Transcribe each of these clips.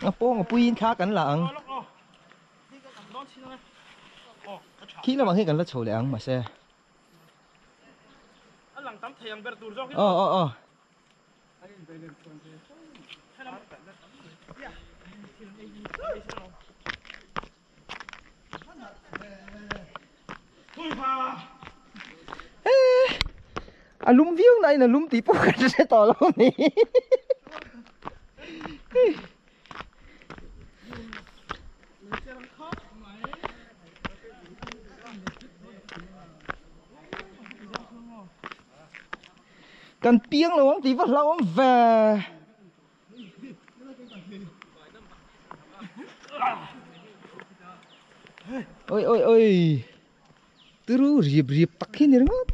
ngọc po ngọc pin khá cắn lặng khi là bằng khi cắn là chầu lẹng mà xe lúm viếng này là lúm tí bốc sẽ tỏ lắm nè cần piếng luôn tí vật lâu về ôi ôi ôi turu riệp tắc khi này ngót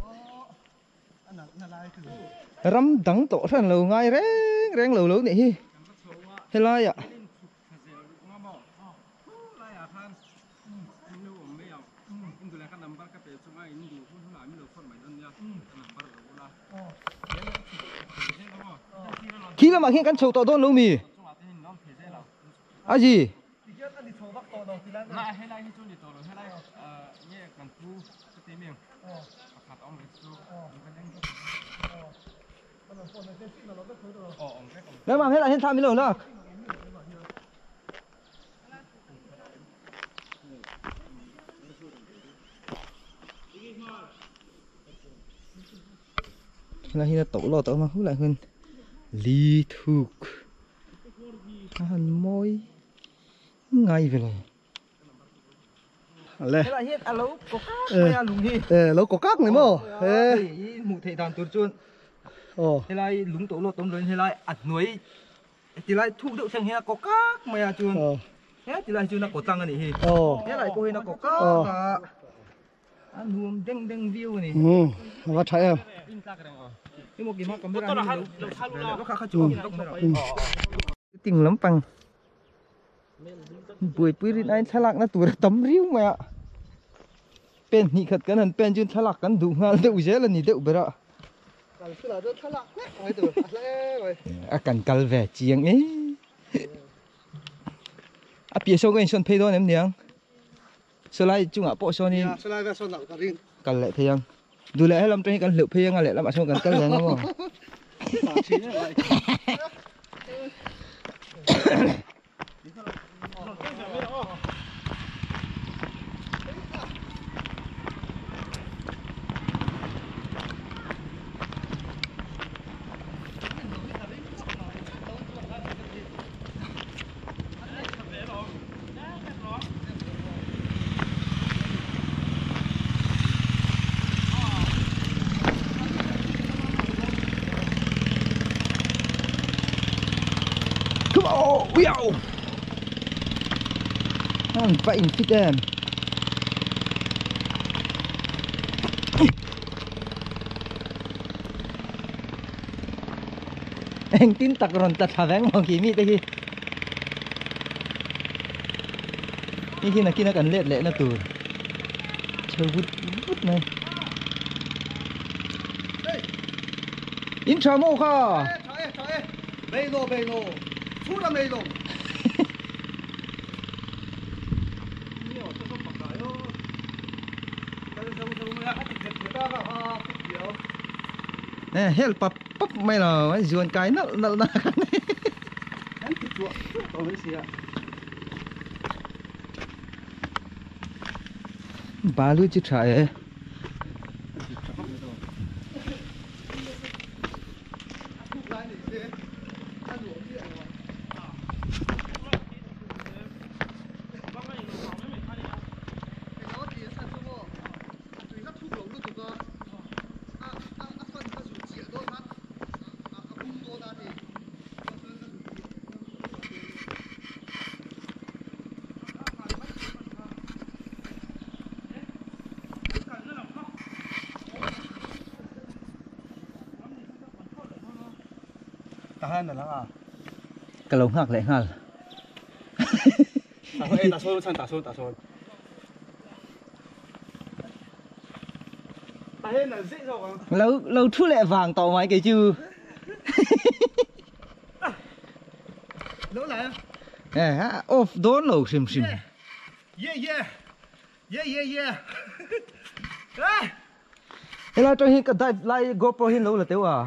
ram đắng tổ thần lâu ngay reng lâu lâu này hay lai ạ khi là mà khi cắn chầu tọt đôn lâu mì à gì nếu mà hết là hết tham mới nữa là khi là tổ lò tổ mà hút lại hơn lý thục hàn môi ngay về rồi thế là hết lâu có các lúng gì lâu có các người mò một thể đàn tuột chuồn thế là lúng tổ lò tôm rồi thế là ạt núi thì lại thu được thành hết có các mày chuồn thế thì lại chuồn là có tăng anh này thế lại cô là có các ăn nuông đeng view này và thấy không cái một cái mắt camera nó khá khá chuồn tình lắm bằng buổi đến anh thay lạc nó tuổi tấm riu mày ạ pen nhị khật cái này pen chuyên thay lạc cắn đủ ngang đậu dễ là nhị đậu bự ạ cần cal về chiang ấy à phía sau cái son pay đó em niang sơ lai chung ạ bộ son đi cần lại thiang dù lẽ làm trên cần liệu pay ngay lại làm ở trong cần cân đúng không Wow! I'm fighting fit them. Anh tin tắc rồi tắc thà vén mong kimi đây khi nó cần lệ nó từ chơi vút này. Intro mô kha. Beino. Thu ra Beino. Nè, help pop mày là mày dùn cái nó cái này. Ba lưỡi chứ trái. Cái lồng hạc lại hal.打错。Lâu thu lẹ vàng tỏ máy cái chứ. Lỗ lại. à off đốn lầu xìm xìm thế là trong hiện cái đại lại GoPro hiện lâu là tiêu à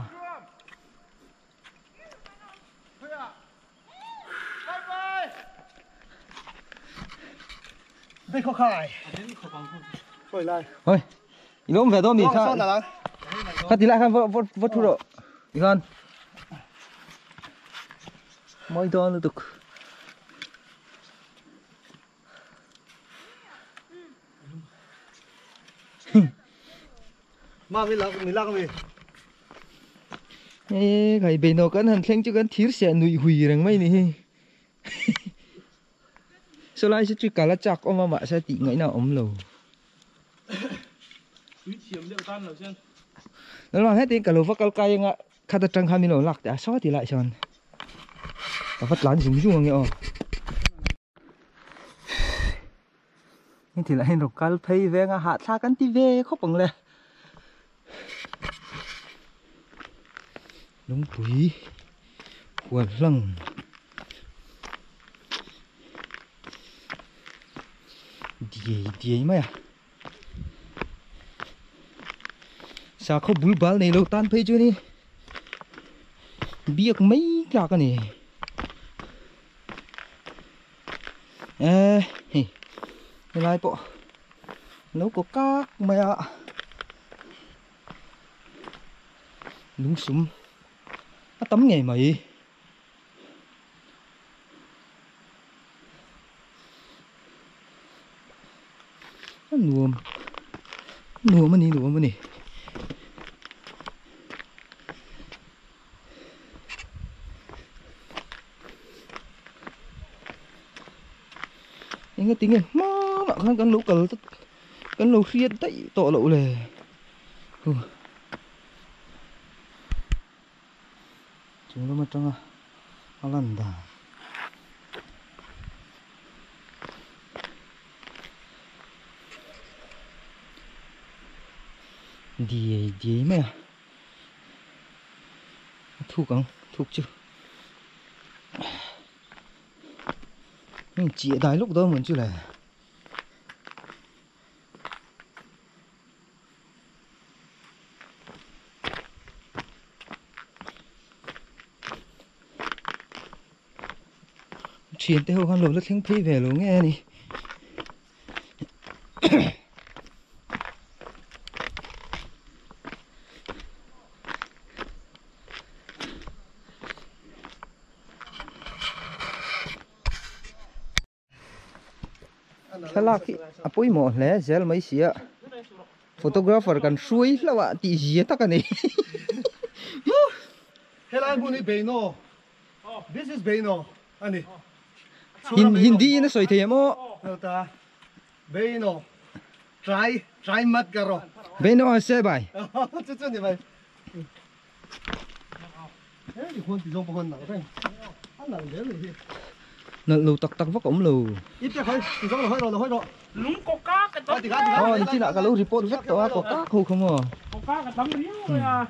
đây khó khai khỏi lại thôi lúc về đó mình khát tí lại khát vớt thu độ đi con mỗi đó nữa tục mà mình lắc gì ê cái Beino cẩn thận khen chứ cẩn thiệt sẽ nụi hủy rằng mấy này sau lại sẽ chỉ cả là chặt ông mà sẽ tỉ ngay nào ống lầu nó là hết tiền cả lầu phát cao cay ngạ khát trăng 20 lầu lạc đã xóa thì lại chọn và phát lán dùng chung nghe nhưng thì lại hình được cal pay về ngạ hạ xa cắn tí về khóc bằng lẹ đúng quý quần lăng đi mày à sao không bul bal này lâu tan phê chưa đi biết mấy cái này lại bộ nấu có các mày ạ đúng súng tấm ngày mày nuông mà nè anh cái tiếng này mà con lũ con lũ khiên tẩy tổ lỗ lề chúng nó mà trong nó lần đà đi mày à thuốc không thuốc chứ mình chỉ đái lúc đó muốn chứ là chuyện tới con lỗ rất thanh phi về lỗ nghe đi là khi apoi mo le zel mai sia photographer kan shui lawa ti zia ta kan ni hello buni Beino this is Beino ani Hindi na soi thei mo ta Beino try mat karo Beino se bai chút đi mày thế thì con thì giống con nào đây ăn là dễ rồi nè lù tắc vóc ổng lù ít cái hơi thì giống là hơi rồi lúng có cá cái tấm thôi chỉ là cái lù report rất to có cá khu không à có cá cái tấm riêu rồi à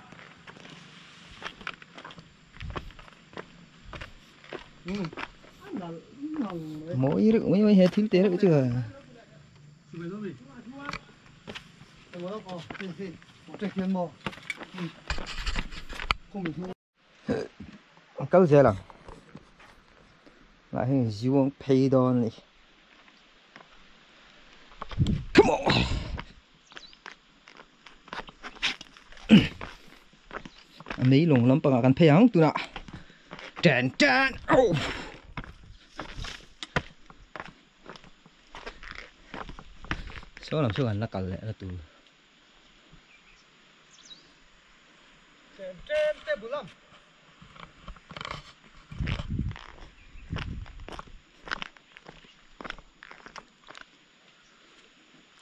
mỗi đứa mấy hệ thiếu tế đó chưa câu gì là lại hình dương pay đòn này come on anh ấy lùng lắm bằng cái pay hăng tụi nè tràn oh số làm số gần là cẩn lệ là tụi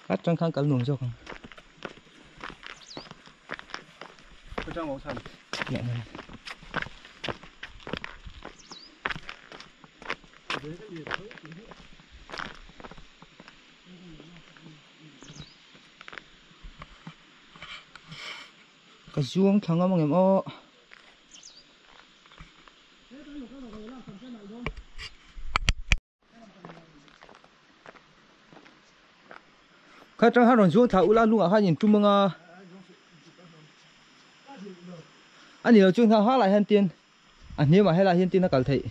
cắt trong khăn cẩn luồng cho không trong màu xanh nhẹ nhàng cái zuông thằng ông em ô khai trăng hai đòn xuống thảo ula luôn à hai nhìn trung mông à anh nhiều chung thảo hóa lại hiện tiền anh nếu mà hay là hiện tiền nó cẩn thị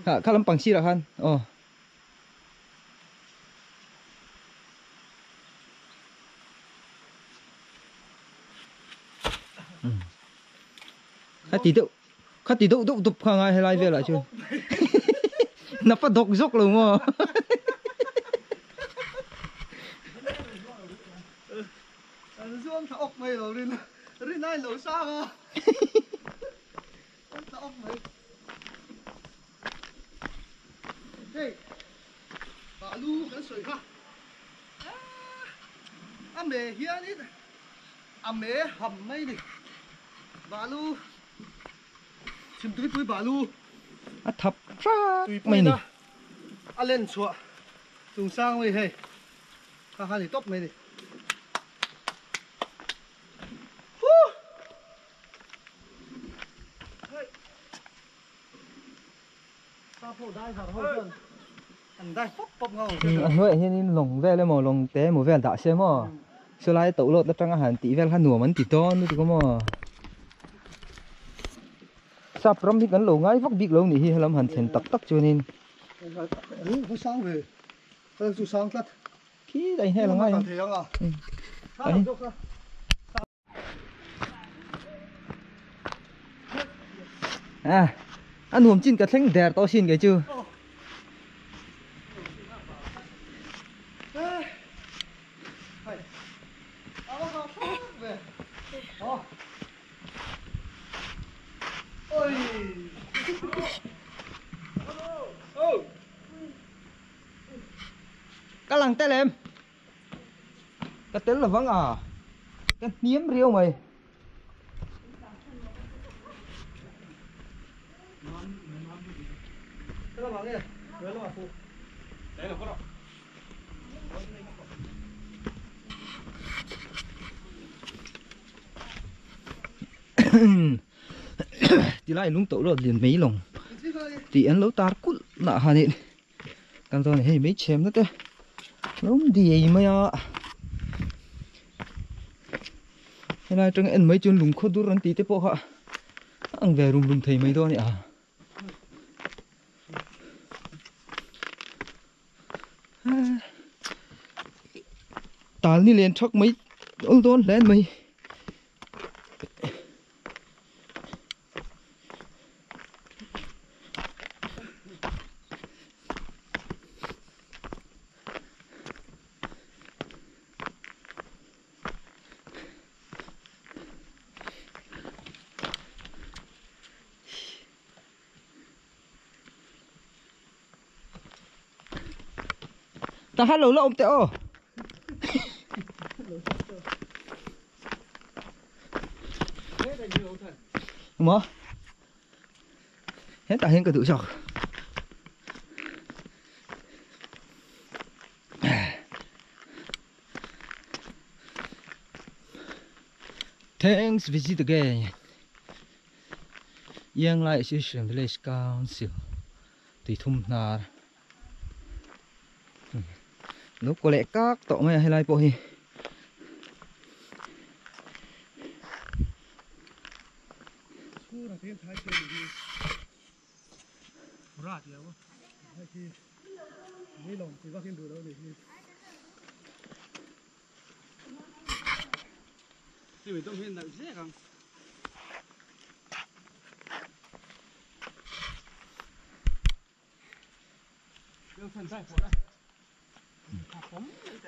hả các lắm bằng xí là han khát tí đậu đậu tục hàng ai hay lại về lại chưa nó phát độc dốc luôn mà dương thảo ốc mày rồi rin này lẩu sang à thảo ốc mày hey bà lu cái sợi ha mẹ hian ít mẹ hầm mấy đi bà lu chim túi bà lu thập ra mày nè lên sủa dùng sang mày hey ha thì tốt mày đi anh huệ hiện lồng về lên mà lồng té một về đã xem mà sau lại tẩu lột trăng hẳn tí về hắn nùa mắn tí to nữa thì có mà sắp râm biết gắn lồng ngay vóc biết lồng này làm hẳn thành tắc tắc cho nên có sáng về chú sáng tắt khi đây hay là ngay anh huống chín cái thanh đẹp to xin cái chưa các làng tay em cái tên là vắng à cái niếm riêu mày thì lại lúng tẩu rồi liền mấy lồng thì ăn lấu ta cút nạ hà nịnh càng to này hay mấy chém nữa thế lống gì mày à cái này trong ăn mấy chân lùng khô đút rắn tí thế bộ hả ăn về lùng thầy mấy đôi này à tàn đi liền chắc mấy ông tôn lên mày ta hát lẩu ông tẹo mà hết ta hết cái tự chọc thanks visit again yang lại station village council thì thum na lúc có lẽ các tổ mày hay lại bộ hi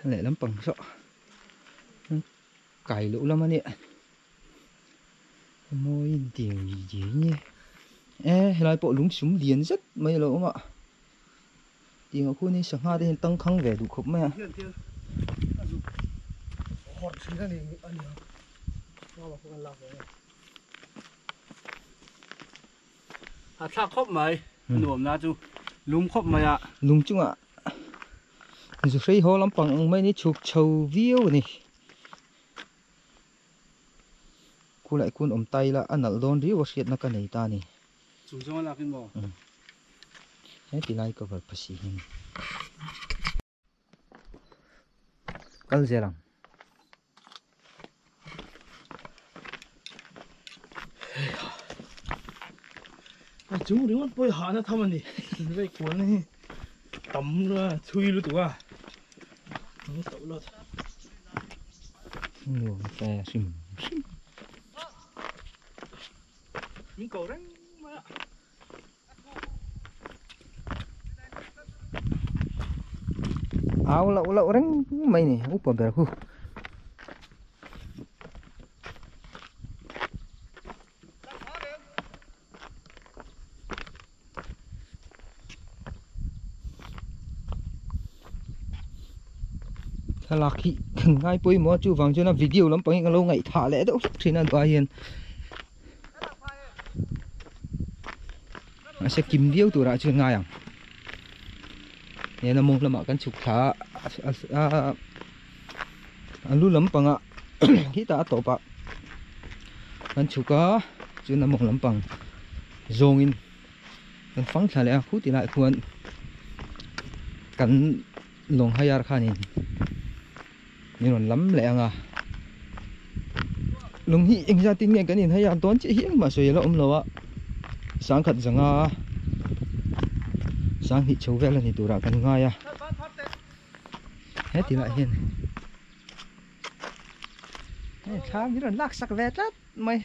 lẽ lắm bằng sợ cày lũ lắm anh ạ môi điều gì nhỉ lại bộ lúng súng điền rất mấy lỗ mà thì ở khu này sáng hai đến tăng khăng về đủ khúc mẹ sao khóc mày nổm ra chú lúng khóc mày ạ lúng chung ạ dù thấy ho lắm bằng mấy ní chụp trầu viêu này cô lại cuốn ôm tay là ăn ở đòn riu và xiết nó cái này ta này chủ cho là kinh bò thế thì lại có vật bác sĩ cần gì làm chúng đứng bơi hạ nó thầm đi vậy cuốn này tắm ra chui luôn tụi à nó tẩu luôn nhiều xe xìm những cầu đấy áo lậu lậu đánh mày này úp vào bờ khu là khi ngay bôi mua chú vàng cho nó video lắm bằng những lâu ngày thả lẽ đâu thì nó toa hiền nó sẽ kìm điêu tụi ra chưa ngay à nên là mong là mà căn chụp thả luôn lắm bằng ạ khi ta tổ bạc căn chụp có chứ là mong lắm bằng dồn in căn phăng thả lẽ phút thì lại khuôn căn lồng hay ra khai này nhưng mà lắm lẹ à lùng hi anh ra tin nghe cái nhìn thấy an toán chị hiếng mà suy là ông lô ạ sáng khật rằng à sáng thị châu vẽ là thì tụ ra cần ngay à hết thì lại hiền sáng như là lắc sắc vẽ lắm mày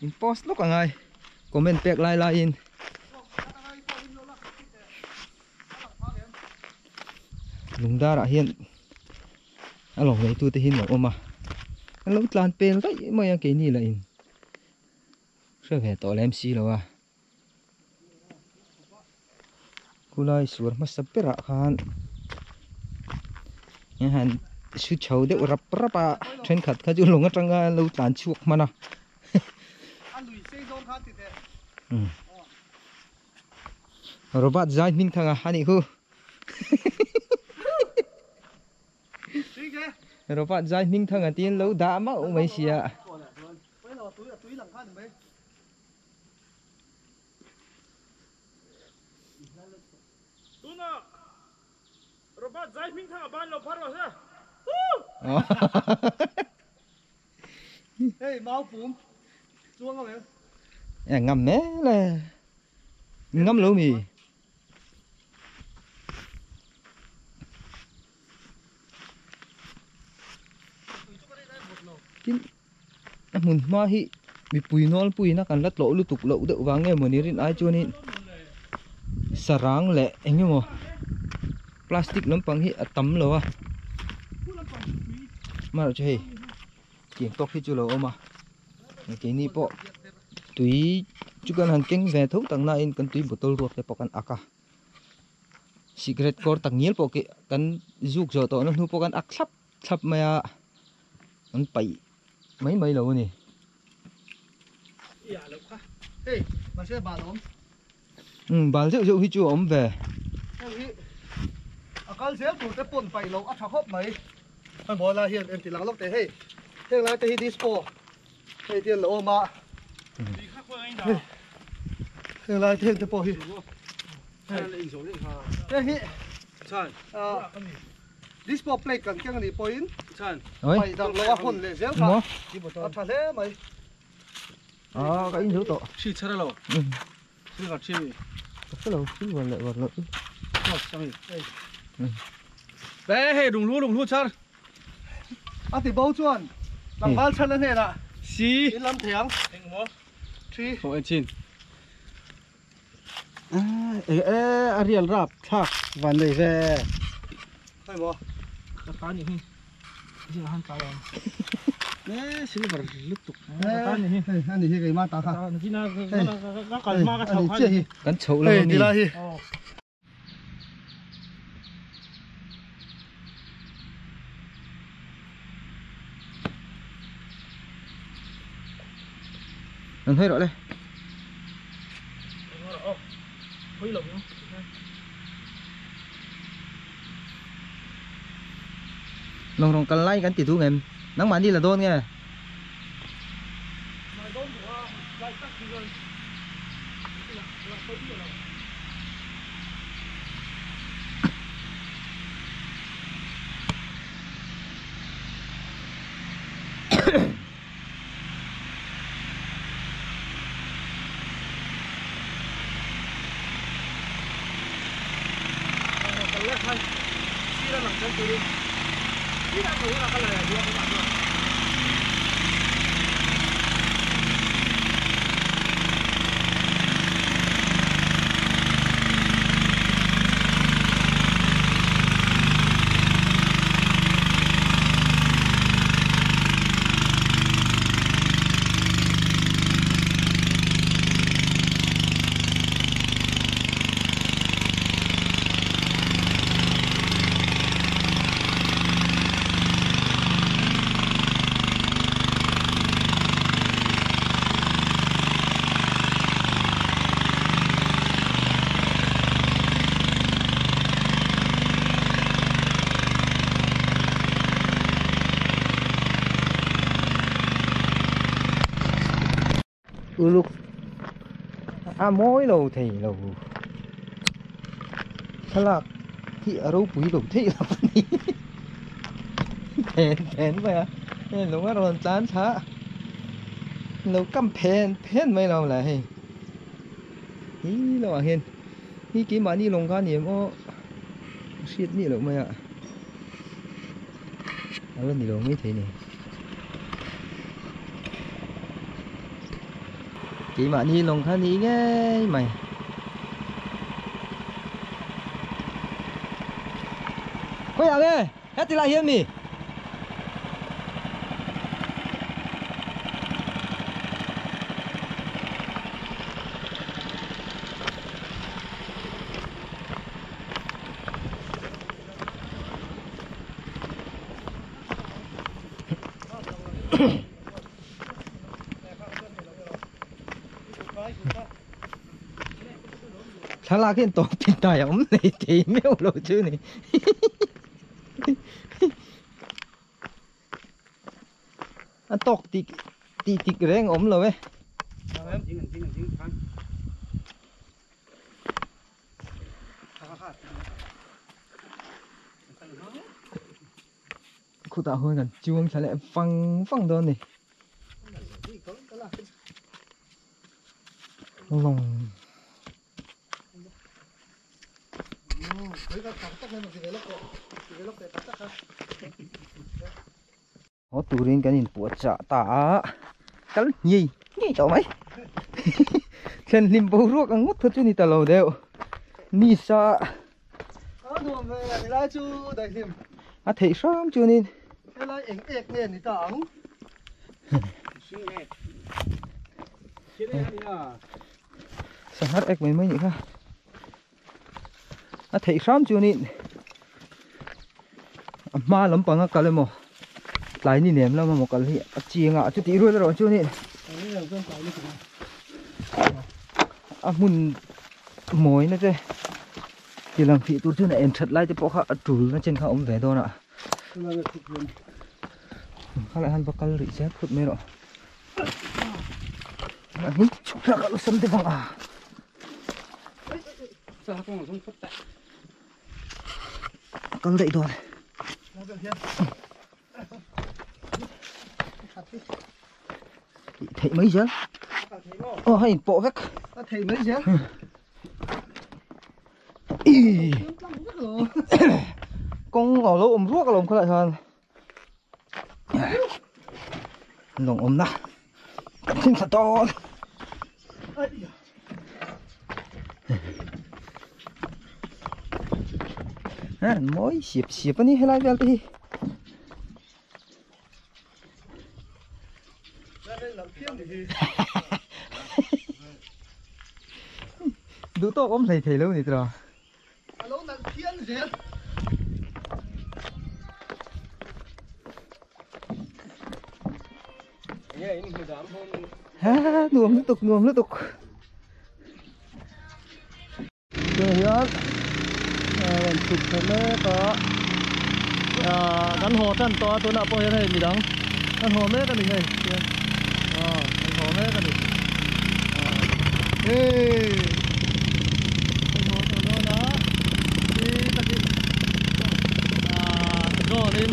in post lúc à ngay comment back like in lùng đa đã hiền lòng này tôi thấy hiền mà lâu tàn pen vậy mà cái này là in sẽ phải tỏ làm gì rồi à kulai sur mà sắp ra khan nhà hàng suy chầu để rập rập à trên khát khát chú lồng ở trong lâu tàn chuột mà nè rồi bắt giải mình thằng anh ấy hư rồi bạn giải mình thằng anh tiên lâu đã mà ông mấy xìa Tuna robot giải mình thằng bạn nó phát rồi sao hey máu phùm chuông không em ngâm nè là ngâm lâu mì muốn mà hi bị pui nó cần lát lỗ lụt tục lỗ đậu vàng nghe mà ní ai cho nên sarang lệ anh nhớ mà plastic lắm bằng hi tấm lỗ à mà rồi chơi kiện tóc hi chú lỗ mà cái ní bộ túi chú cần hàng kinh về thuốc tầng này cần túi botol ruột để bọc ăn aka cigarette core tầng nhiều bộ cái cần giúp cho tao nó thu bọc ăn ác sắp mà ăn bảy mấy lâu nè hey mà sẽ bà ốm bà rượu hi chú ốm về con dễ tụt cái bồn phải lâu ắt hấp mấy anh bỏ là hiện em chỉ lắng lốc thế hey hiện lại thì dispo hey tiền lỗ mà hiện lại thì dispo hi hey dispo plate cần cái này point mày đang lo hồn lệ dễ cả đi bộ tao thế mày cái in dấu tổ chi chả đâu chi gặp chi cái lâu chi còn lại bé hey đùng lúa chả thì bao chuan làm bao chân lên này nè xí đến làm thiang chi không anh chín Ariel rap thắcวันnày về thôi bố cái này hi chỉ là han cái nè silver lút tục cái này hi anh đi cái mà ta khá chỉ là cái cái mà cái thầu anh cắn chậu hey luôn đi lại hi mình thấy rõ đây mấy lồng lòng cần lay cắn tỉ thu em nắng bán đi là tôn nghe Lúc mỗi lầu thì lầu sao là thì ở đâu quý lầu thị là gì phèn vậy à lầu nó còn chán xá lầu cắm phèn mấy lầu là hay ý lầu à hiền ý cái mà đi lồng cá niệm ó xiết đi lầu mày ạ ở bên đi lầu mới thấy này chị mà đi lồng khá đi nghe mày quay lại nghe hết thì lại hiên mì sao là cái tổ tin tài ống này thì mèo lộ chứ này anh tóc tị reng ống rồi khu tạo hơi gần chuông sẽ lại phăng đơn này lòng có tủ riêng cái nhìn bùa chả tả cái gì cháu mấy chân lim bầu ruột ăn ngút thật chứ ni tà lầu đều ni sa thấy sao chưa nên sao hát ếch mấy mấy nhỉ ha thấy sao chưa nên ma lắm bằng cái mà lại ni ném lắm mà một cái chia ngã chút tí rồi chưa nên muốn mối nữa chứ thì làm phí tôi chứ này em thật lại cho bỏ khá chủ nó trên khá ống về thôi nè khá lại hắn bắt cái rỉ xét phút mấy rồi mà hít chụp ra cả lúc sân thế vòng à con đậy thôi thấy mấy chứ hay bộ vách thấy mấy chứ con ngỏ lỗ ôm ruốc cái lồng có lại hơn lồng ôm nè xin thật to mỗi xịp anh đi hay lại đi đủ to ôm thầy lâu này rồi nuông liên tục rồi hết làm chụp thế này có gắn hồ chân to tôi nợ bao nhiêu này mình đóng gắn hồ mấy cái mình này gắn hồ mấy cái mình rồi lên.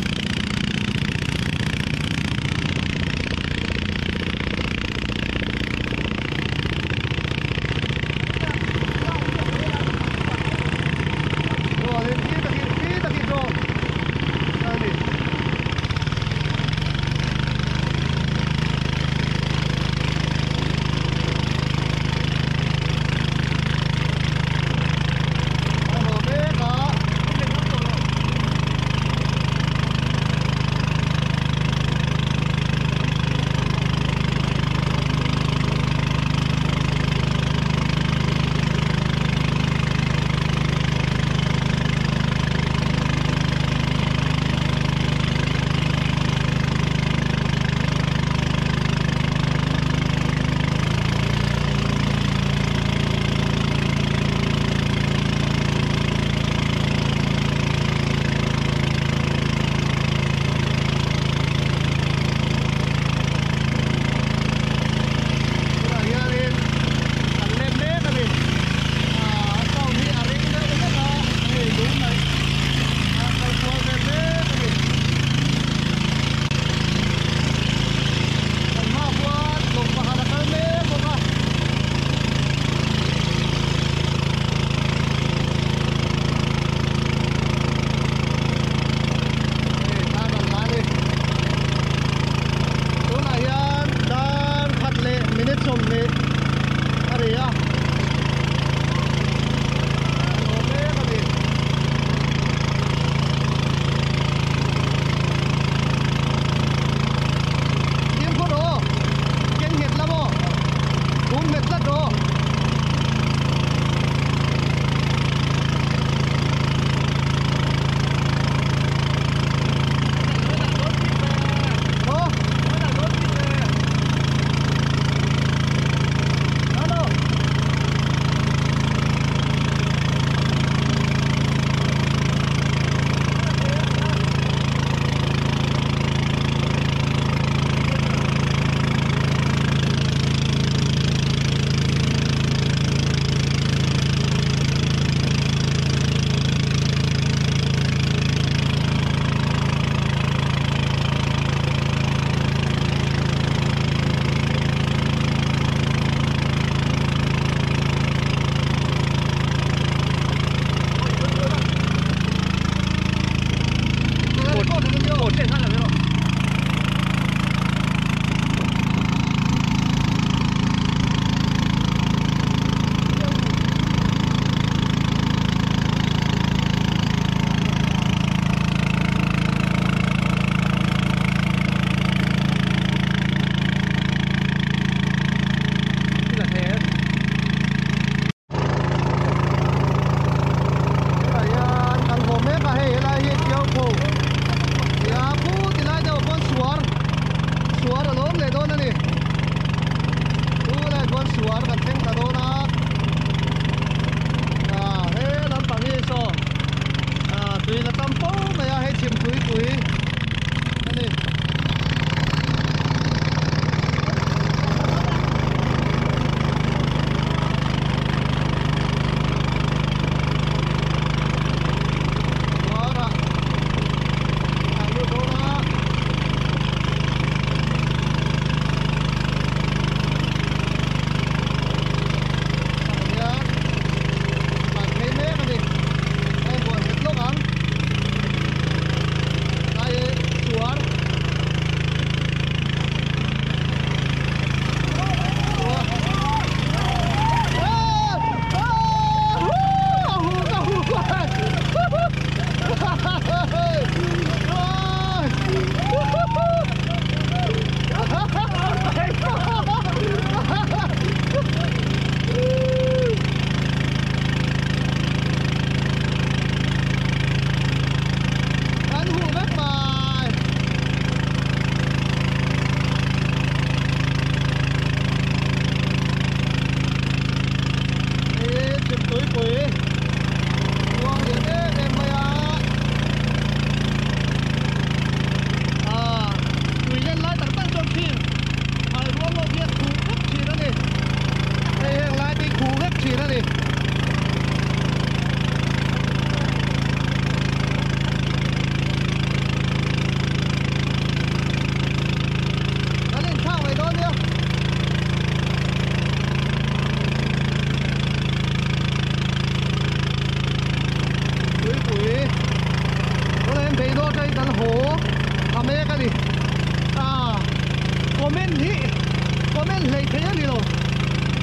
comment lấy thế này rồi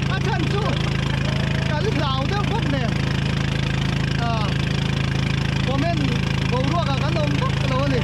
à chân chú cả lúc nào đó không nè comment bầu ruộng cả nôm thấp rồi này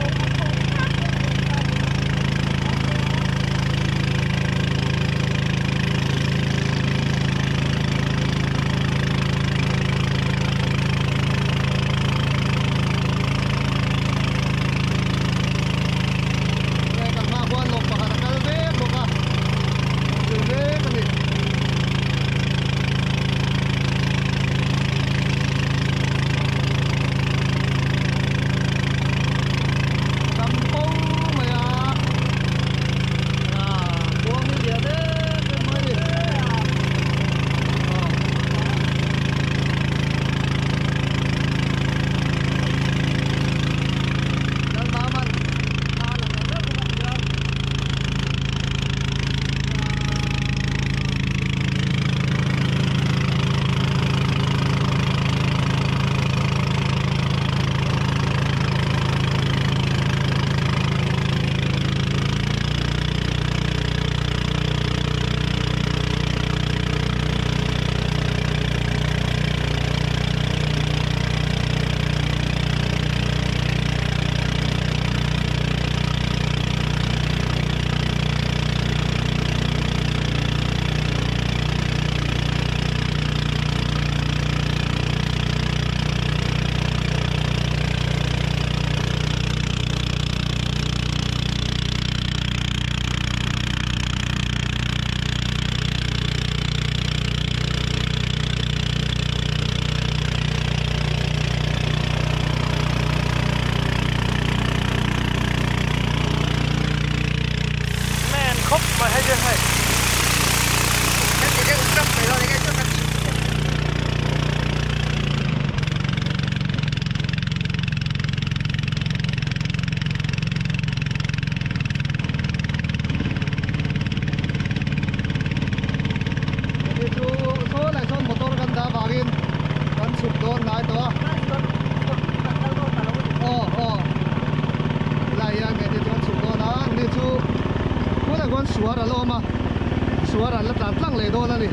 suara letak lang le do na ni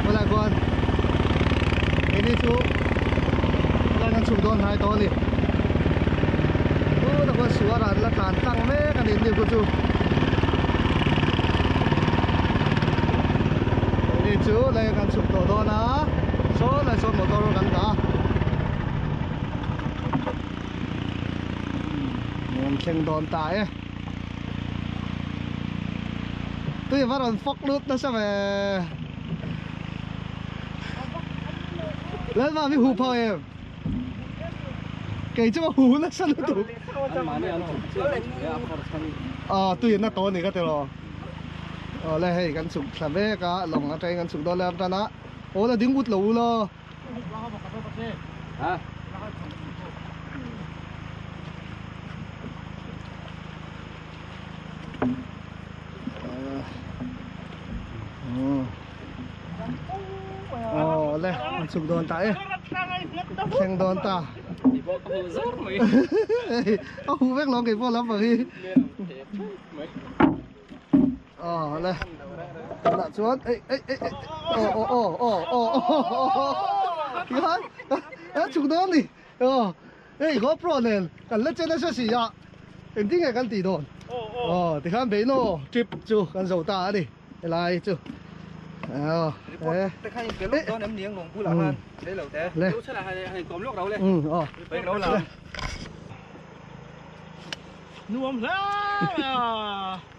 wala kon ini tu lan chu don hai to ni o da kon suara letak tang me kan ni ku chu ini chu le kan chu do na so la so motor kan ta ngom kheng don ta tôi bắt đầu phóc nút nó sao về lên vào với hù phơi em cái chỗ hù nó sao nó tụt tôi nó to này cái đó lại hayกันสุกสามเวกะลงอะไรกันสุกโดนแล้วตอนนั้นโอ้แล้วดิ้งวุดหลูเลยฮะเลยมันสุกโดนตาแข่งโดนตาเอาหูแม่งลองกี่พวกแล้วเปล่าพี่เลยหลับชวนฮิสุกโดนนี่เขาโปรเนี่ยกันเล่นเจนเสียเป็นที่ไงกันตีโดนที่ข้ามเบโน่ทริปจูกันโซตาดิอะไรจูแต่ข้ายังเกิดลูกตอนน้ำเลี้ยงลงผู้หลังหันได้เหล่าแต่รู้ใช่ไหมให้กลมลูกเราเลยไปเราเลยนุ่มแล้ว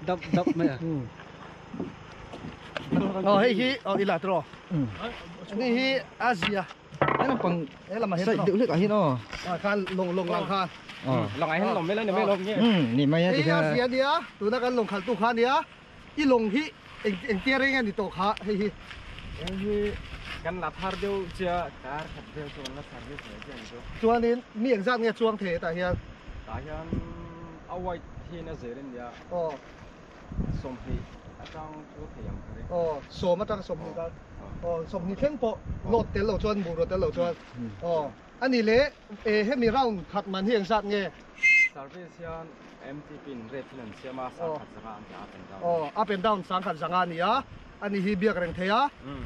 ดับไหมให้ฮีอีหลาตรอนี่ฮีอาเซียนี่มันปังเรามาเห็นใส่ดูเลือกอะไรเนาะคันลงหลังคาลงไอ้ให้ลงไม่เล่นไม่ลงเนี่ยนี่ไม่ใช่ที่อาเซียเดียตัวนั้นกันลงขันตู้คานเดียที่ลงฮีเอ็งเตี้ยอะไรเงี้ยที่โตขาให้ฮีกันหลับฮาร์เดียวเจ้าการขัดเดียวชวนแล้วขัดเดียวเสียเจ้าชวนนี้มีอย่างสั้นเงี้ยช่วงเทแต่เฮียเอาไว้ที่นั่นเสียเรื่องเดียวสมพีอาจารย์ช่วยเทียมเลยสมอาจารย์สมนี่กันสมนี่เท่งโปรถเตลเราชวนบูรถเตลเราชวนอันนี้เละให้มีร่างขัดมันที่อย่างสั้นเงี้ย service hian empty pin red pin an siama sang khat zanga an up and down up and down sang khat zanga ni a ani hi biak reng theya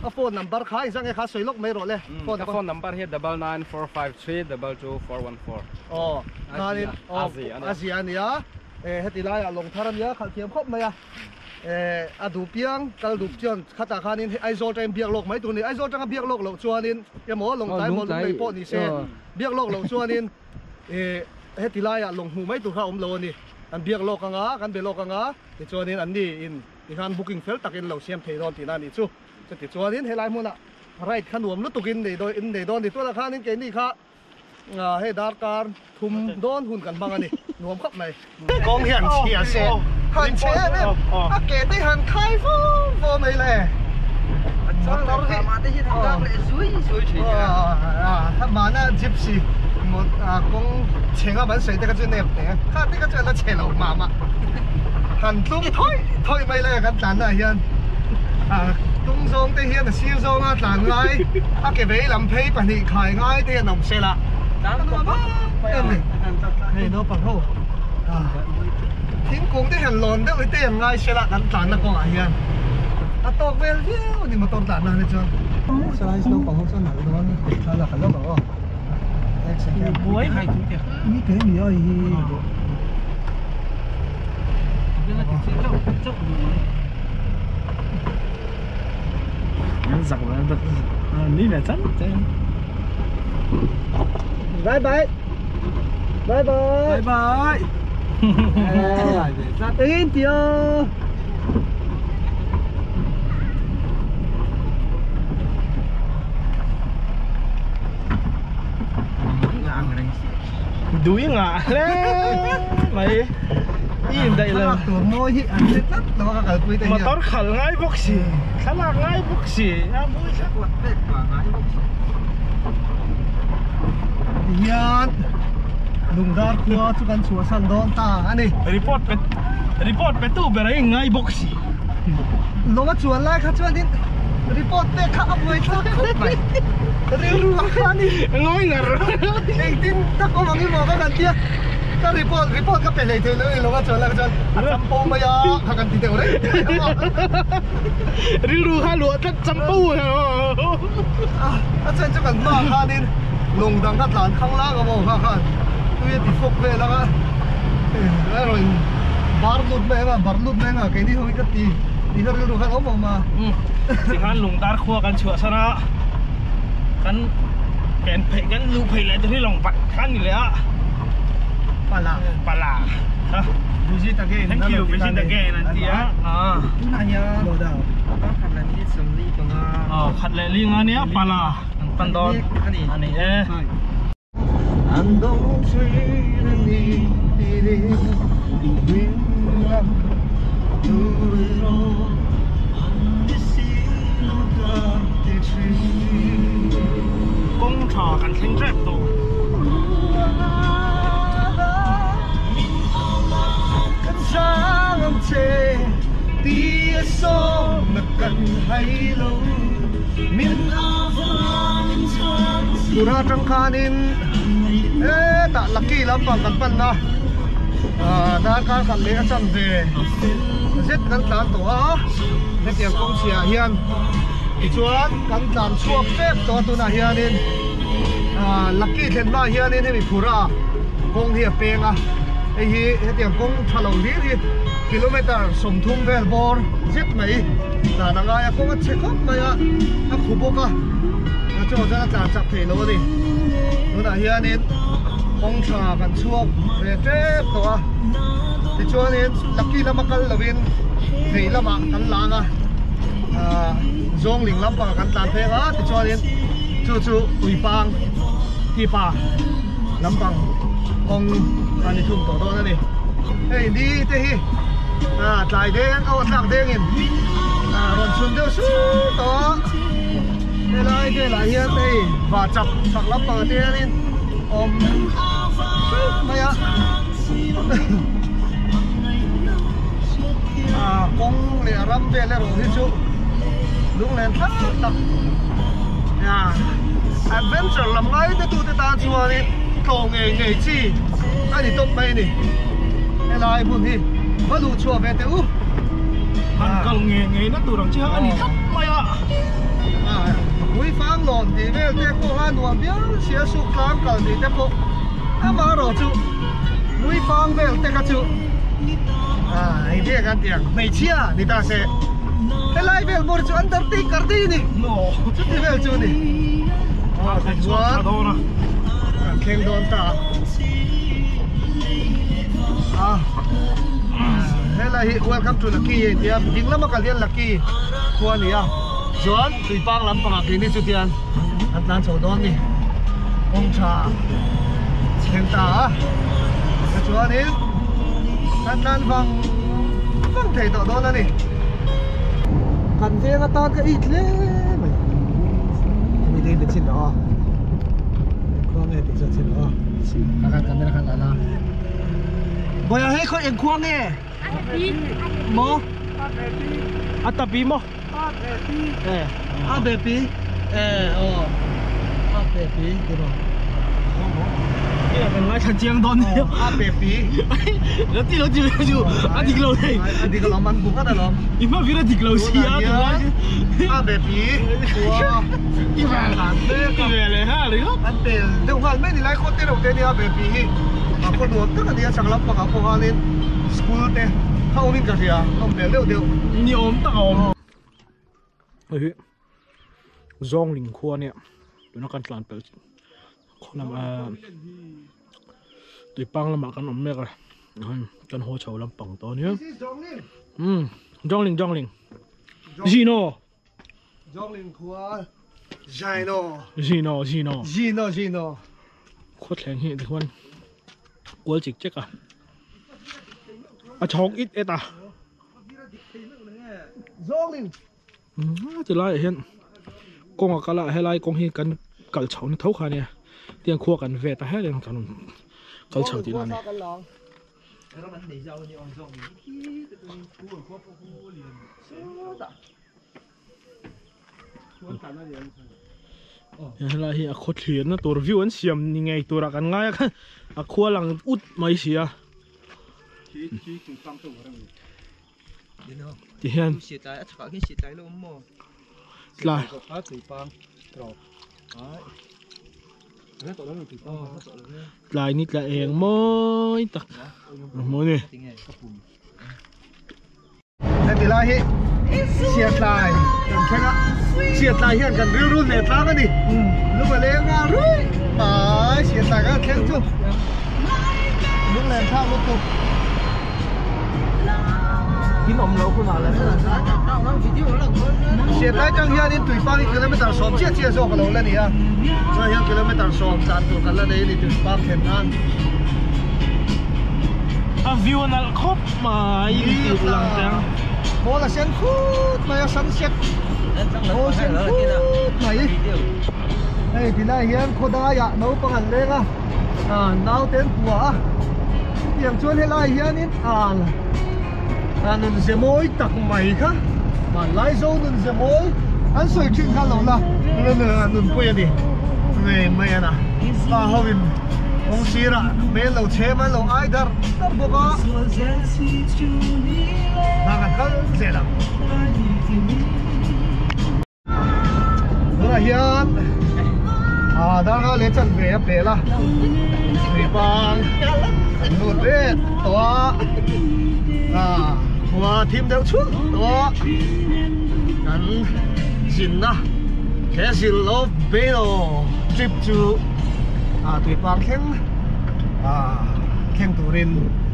a phone number kha isang e kha soilok mai ro le phone number here 99453 22414 nanin Asia ni a heti lai a long tharam ya khal thiam khop mai a adu piang kal dup chian khata khanin aizol time biak lok mai tu ni aizol tanga biak lok lo chuanin emo long time mo lei po ni se biak lok lo chuanin heti lai a long hu mai tu kha lo ni an biak lok anga kan be lok anga ti chuanin an ni in han booking fel takin lo siam thei ron ti na ni chu ti chuanin helai mo na right khanuam lu tukin nei do in nei don ni to la khanin ke ni kha he dar kar thum don hun kan bang ani nuam khap mai kong hian chia se han che ne a ke ti han khai vo mai le motor hi ma ti han dang le sui chi ha ma na gypsy mo kong chenga ban sei te ka chu ne te kha ti ka chu la che lo ma han tung thoi mai le kan tan na hian tung zong te hian siu zong a tlan lai a ke vei lam phei pa ni khai ngai te nom se la hey nó bằng hô thiên cung thế hành lòn đấy thế hành ngay xe lại đánh tàn là con hiền tao về liêu nhưng mà tao tàn là này chưa sao lại nó bằng hô sao nào đó sao là phải nó bằng hô muối hay cũng được ý cái gì ơi nó giặc là được ní là chắc bye bye bye bye bye thank you đuối ngã đấy mày im đây là môi hi ăn chết lắm nó cả quý tiền mà tao khẩn ngay bốc xì khá là ngay bốc xì à mũi chắc là tết cả ngay bốc xì hian lùng dar khua chu kan chua san don ta ani report pe tu berai ngai boxi lo ma chuan lai kha chuan din report pe kha apoi tha bai riu ani ngoi ngar ei tin ta ko mangi mo ka kan tia ka report ka pe le the lo ma chuan la chuan champo ma ya kha kan ti te ore riu ha lo ta champo a chen chu kan ma kha din lùng đằng cắt làn khăng lá cái màu khác khác, tôi đi phục về là cái rồi bar lút mấy cái đi thôi cái đi thôi cái đồ khác ốm mà, thì hắn lùng dar khuaกันchua sana,กันเป็นเพกันลูกเพลเลยตัวที่ลงปัดขันอยู่เลยอ่ะ pala, hả? Visit again. Thank you, visit again nanti ya. Itu nanya. Modal. khát là đi sầm đi còn khát lệ li ngan ya pala, pandon, ani Anh don't treat me công tròกันเซ็งแรบตัวsáng chê tia sông mà cần hay lâu miền Pura trong khanin ta lucky lắm bằng căn pan na đã cả khăn lẽ chẳng về rất cẩn thận tổ cái tiếng công xia hiền thì chuan cẩn thận chuộc phép tổ tu na hianin lucky then ma hianin thì pura công hiệp peng àไอ้ที่เตียงกงทะลุลีที่กิโลเมตรสมทุ่มเวลบอร์จิตไหมแต่นางายกงเช็คครับมาอะขุบกะโจจะน่าจับเทโลดินู่นเฮียนี่กงชากันช่วงเรเจตัวที่ช่วงนี้ลักกี้ละมักกันละวินเฮละมักกันลางอ่ะจงหลิงลำปางกันตานเพงอ่ะที่ช่วงนี้จู่อุยปางที่ป่าลำปางกงอันนี้ทุ่มต่อนั่นนี่เฮ้ยดีเต้ฮีจ่ายเด้งเอาสักเด้งอินรอนชุนเดียวสู้ต่อเฮ้ยไรเฮ้ยไรเฮียเต้ว่าจับสักลับต่อเต้นี่อมไม่อะกงเลี้ยรำเบลเลยรู้ที่ชุลุงเล่นทักแอดเวนเจอร์ลำไงแต่ตัวตาชัวนี่โกงเงยจี้ anh đi tôm bay nè hay là ai buồn đi bắt đủ chùa về tiêu Hắn cần nghe nó tụi đồng chí anh đi thắt mày ạ. Quý phang lộn thì về thế cô han hoàn biếng xía sụp láng cần thì thế cô mà rồi chú quý phang về thế các chú anh biết cái tiếng mấy chia đi ta sẽ thế lại về một chú ăn tርቲ cắt đi nè chút thì về chú nè Chuan khen đón ta thế là welcome to Lucky thì tiếng lắm mà cả liên Lucky qua nè Chuan tùy bang lắm bằng cái này chú tiền ăn lan sầu đón nè ông trà khen ta Chuan đi ăn lan vàng thầy tọt đón nè cần thế nó to cái ít lắm mày đi được xin đó khoang nghe được xin đó akan kamera kan ala boy hay kau yang khoang nghe mo Atapi mo. baby baby tu lo Iya kan ngai sanjiang don ni. baby Nanti lo juga ju. Adik lo ni. adik kalau man bunga dah lo Ima vira adik lo sia tu. baby wah Iya le ha le. anh bè đâu phải mấy đi lại con tên đầu tiên đi baby con đuổi tất cả đi sang lắm bằng học hoa lên school thế không biết cái gì không bè đâu đâu Ni om tak om. Zong ling khua ni. Tu nak kan tlan pel. Khonam tui pang lama kan om mek kan ho chau lam pang to ni. Zong ling. Gino. Dòng linh khua Gino Khuất leng hi thì con quál chích chắc à chong ít et à Dòng linh chỉ lại hiện con ở lại hay lại con hi cần cẩn chậu nó thấu khai nè tiền khua cần về ta hết liền thằng cẩn chậu thì là này hay là hi khuất hiền nóตัวview anh xiêm như ngàyตัวraกันง่ายกันkhua lằng út mấy xí à thì hiền lại lại nít lại em mới tắc mới nè đây thì lại xiết lại xiết lại hiện gần rêu run để phá cái đi lúc mà lên ra rồi xiết lại cái khen chung lúc lên thang lúc tục Kín ổng lâu không nào là xiết lại trong hiện đến tùy bao nhiêu km xóm chia số cái lâu lên đi à rồi hiện km xóm chán tụ cái lên đấy thì tùy bao khen ăn view nó khóc mà yêu lằng trắng Ô là sen phút mà sunset ô sen phút này đây thì này hiện cô đai ạ nấu bằng hành lên nấu tên của điểm chuôn hay lại hiện ít nôn dễ mối tặc mày khác mà lái dâu nôn dễ mối anh soi chuyện khá lâu là nôn quên đi này mày à ba hôm ông xí ra mấy lâu chế mấy lâu ai dar bố có mà cái dễ lắm là hian đang ở lên chân về về là thủy bang nút đấy to và thêm theo chút to cần xin na cái gì love Beino trip to thủy bang khen tụ rin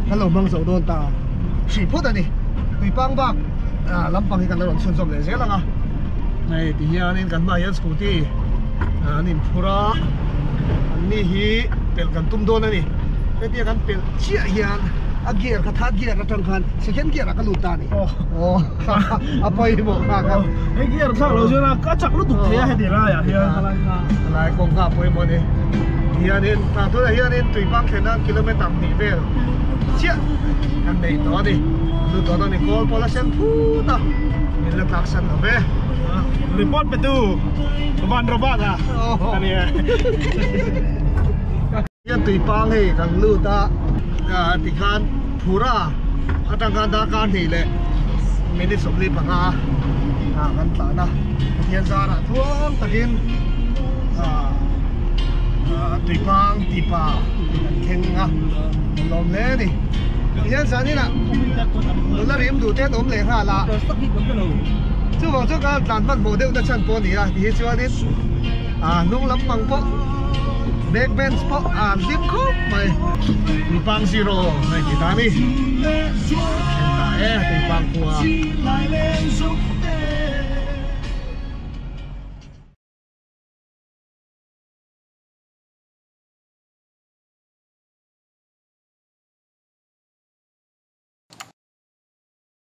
cái lồng băng dầu đôn ta chỉ phút này thủy bang bạc lắm bằng cái lồng xuân xuân này dễ lắm này thì hiện nên gần mai scooty nên phura anh hi pel kan tum đôn này cái kia kan pel chia hiện gear cái thắt gear cái trăng khan second gear cái lụt ta này apa ini mau kakak cái gear sao rồi chứ là cá chặt nó tụt thế hay để ra à hiện lại con apa ini mau này hiện nên tôi là hiện nên tùy bang khen km đi về chia kan này đó đi lụt đó này call pola sen phu ta mình là các sản về report betul van robot ah Yan tùy pang hei kan lu ta ti khan phura atang kan da kan hi le minit somli panga kan ta na yan zara thuang takin tùy pang ti pa kan khen nga lom le ni yan sa ni na la rim du te om le ha la chu wang chu ka tlan man mo deu da chan po ni a ti chuan in nung lam pang po backbench po lim ko mai pang zero này kita ni kita tùy pang